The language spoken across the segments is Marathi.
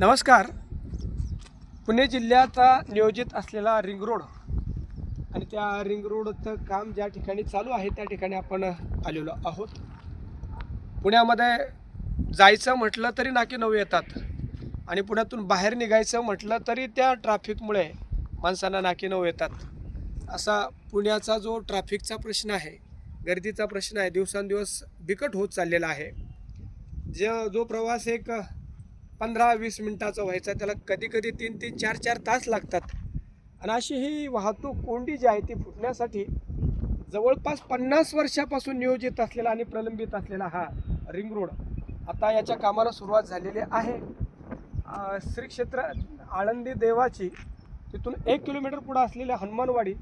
नमस्कार. पुणे जिल्ह्यात नियोजित असलेला रिंग रोड आणि त्या रिंग रोडचं काम ज्या ठिकाणी चालू आहे त्या ठिकाणी आपण आलेलो आहोत. पुण्यामध्ये जायचं म्हटलं तरी नाके नऊ येतात आणि पुण्यातून बाहेर निघायचं म्हटलं तरी त्या ट्रॅफिकमुळे माणसांना नाके नऊ येतात. असा पुण्याचा जो ट्रॅफिकचा प्रश्न आहे, गर्दीचा प्रश्न आहे, दिवसांदिवस बिकट होत चाललेला आहे. जो प्रवास एक 15-20 मिनिटाचा व्हायचा त्याला कधी कधी 3-3, 4-4 तास लागतात. आणि अशी ही वाहतूक कोंडी जी आहे ती फुटण्यासाठी जवळपास 50 वर्षापासून नियोजित असलेला आणि प्रलंबित असलेला हा रिंग रोड आता याच्या कामाला सुरुवात झालेली आहे. श्री क्षेत्र आळंदी देवाची तिथून 1 किलोमीटर पुढे असलेल्या हनुमानवाडी,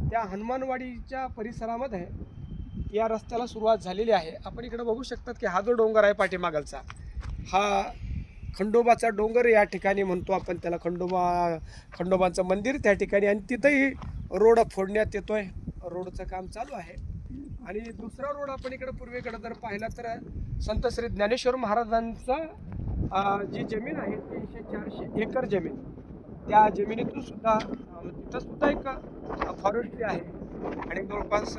त्या हनुमानवाडीच्या परिसरामध्ये या रस्त्याला सुरुवात झालेली आहे. आपण इकडे बघू शकतात की हा जो डोंगर आहे पाठीमागलचा, हा खंडोबाचा डोंगर या ठिकाणी म्हणतो आपण त्याला. खंडोबाचं मंदिर त्या ठिकाणी, आणि तिथंही रोड फोडण्यात येतोय. रोडचं काम चालू आहे. आणि दुसरा रोड आपण इकडे पूर्वेकडे जर पाहिला तर संत श्री ज्ञानेश्वर महाराजांचा जी जमीन आहे 300-400 एकर जमीन, त्या जमिनीतून सुद्धा तिथं सुद्धा एक फॉरेस्ट्री आहे. आणि जवळपास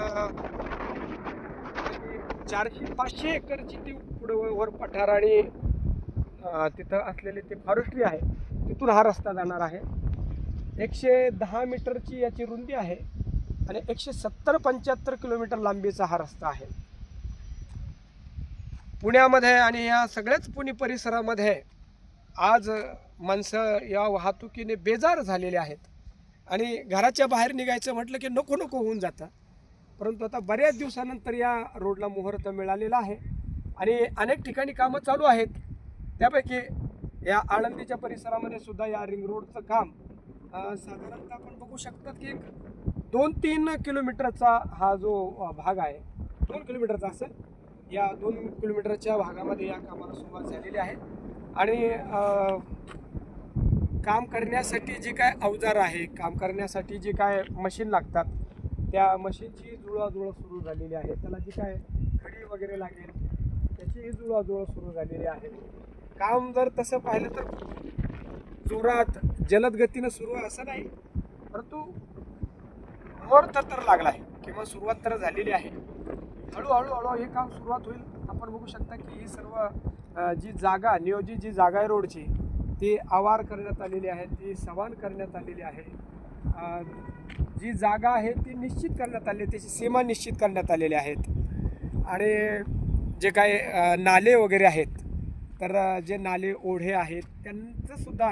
400-500 एकरची ती पुढे वर पठार आणि तिथं असलेले ते फॉरेस्ट्री आहे. तिथून हा रस्ता जाणार आहे. 110 मीटरची याची रुंदी आहे आणि 170-75 किलोमीटर लांबीचा हा रस्ता आहे. पुण्यामध्ये आणि या सगळ्याच पुणे परिसरामध्ये आज माणसं या वाहतुकीने बेजार झालेले आहेत. आणि घराच्या बाहेर निघायचं म्हटलं की नको नको होऊन जातं. परंतु आता बऱ्याच दिवसानंतर या रोडला मुहूर्त मिळालेला आहे आणि अनेक ठिकाणी कामं चालू आहेत. त्यापैकी या आळंदीच्या परिसरामध्ये सुद्धा या रिंग रोडचं काम साधारणतः आपण बघू शकतात की 2-3 किलोमीटरचा हा जो भाग आहे, 2 किलोमीटरचा असेल. या 2 किलोमीटरच्या भागामध्ये या कामाला सुरुवात झालेली आहे. आणि काम करण्यासाठी जे काय अवजार आहे, काम करण्यासाठी जे काय मशीन लागतात, त्या मशीनची जुळवाजुळव सुरू झालेली आहे. त्याला जी काय खडी वगैरे लागेल त्याचीही जुळवाजुळव सुरू झालेली आहे. काम जर तसं पाहिलं तर जोरात जलद गतीनं सुरू आहे असं नाही, परंतु मुहूर्त तर लागला आहे किंवा सुरुवात तर झालेली आहे. हळूहळू हे काम सुरुवात होईल. आपण बघू शकता की ही सर्व जी जागा, नियोजित जी जागा आहे रोडची, ती आवार करण्यात आलेली आहे, ती सवान करण्यात आलेली आहे. जी जागा आहे ती निश्चित करण्यात आली, त्याची सीमा निश्चित करण्यात आलेली आहेत. आणि जे काय नाले वगैरे आहेत, तर जे नाले ओढे आहेत त्यांचं सुद्धा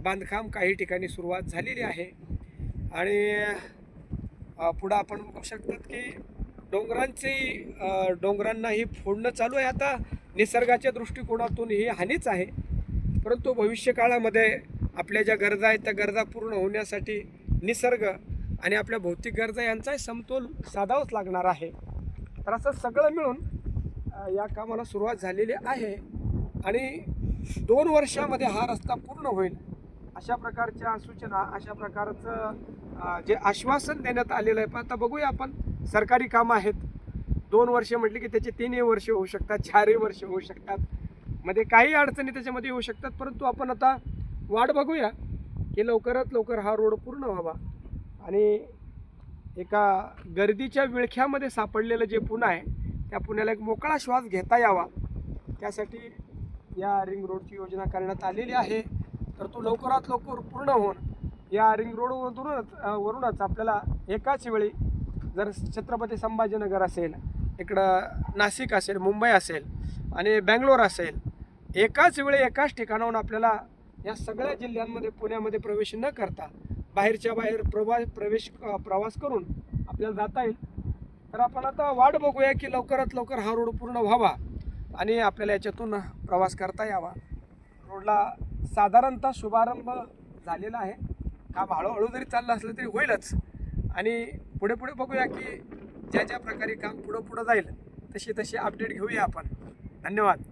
बांधकाम काही ठिकाणी सुरुवात झालेली आहे. आणि पुढं आपण बघू शकतात की डोंगरांनाही फोडणं चालू आहे. आता निसर्गाच्या दृष्टिकोनातून ही हानीच आहे, परंतु भविष्यकाळामध्ये आपल्या ज्या गरजा आहेत त्या गरजा पूर्ण होण्यासाठी निसर्ग आणि आपल्या भौतिक गरजा यांचाही समतोल साधावाच लागणार आहे. तर असं सगळं मिळून या कामाला सुरुवात झालेली आहे. आणि 2 वर्षामध्ये हा रस्ता पूर्ण होईल अशा प्रकारच्या सूचना, अशा प्रकारचं जे आश्वासन देण्यात आलेलं आहे. पण आता बघूया आपण, सरकारी कामं आहेत. 2 वर्ष म्हटले की त्याचे 3ही वर्ष होऊ शकतात, 4ही वर्ष होऊ शकतात, मध्ये काही अडचणी त्याच्यामध्ये येऊ शकतात. परंतु आपण आता वाट बघूया की लवकरात लवकर हा रोड पूर्ण व्हावा आणि एका गर्दीच्या विळख्यामध्ये सापडलेलं जे पुणे आहे त्या पुण्याला एक मोकळा श्वास घेता यावा, त्यासाठी या रिंग रोडची योजना करण्यात आलेली आहे. तर तो लवकरात लवकर पूर्ण होऊन या रिंग रोडवरूनच आपल्याला एकाच वेळी, जर छत्रपती संभाजीनगर असेल, इकडं नाशिक असेल, मुंबई असेल आणि बेंगलोर असेल, एकाच वेळी एकाच ठिकाणाहून आपल्याला या सगळ्या जिल्ह्यांमध्ये पुण्यामध्ये प्रवेश न करता बाहेरच्या बाहेर प्रवास करून आपल्याला जाता येईल. तर आपण आता वाट बघूया की लवकरात लवकर हा रोड पूर्ण व्हावा आणि आपल्याला याच्यातून प्रवास करता यावा. रोडला साधारणतः शुभारंभ झालेला आहे. काम हळूहळू जरी चाललं असलं तरी होईलच. आणि पुढे बघूया की ज्या प्रकारे काम पुढं जाईल तशी अपडेट घेऊया आपण. धन्यवाद.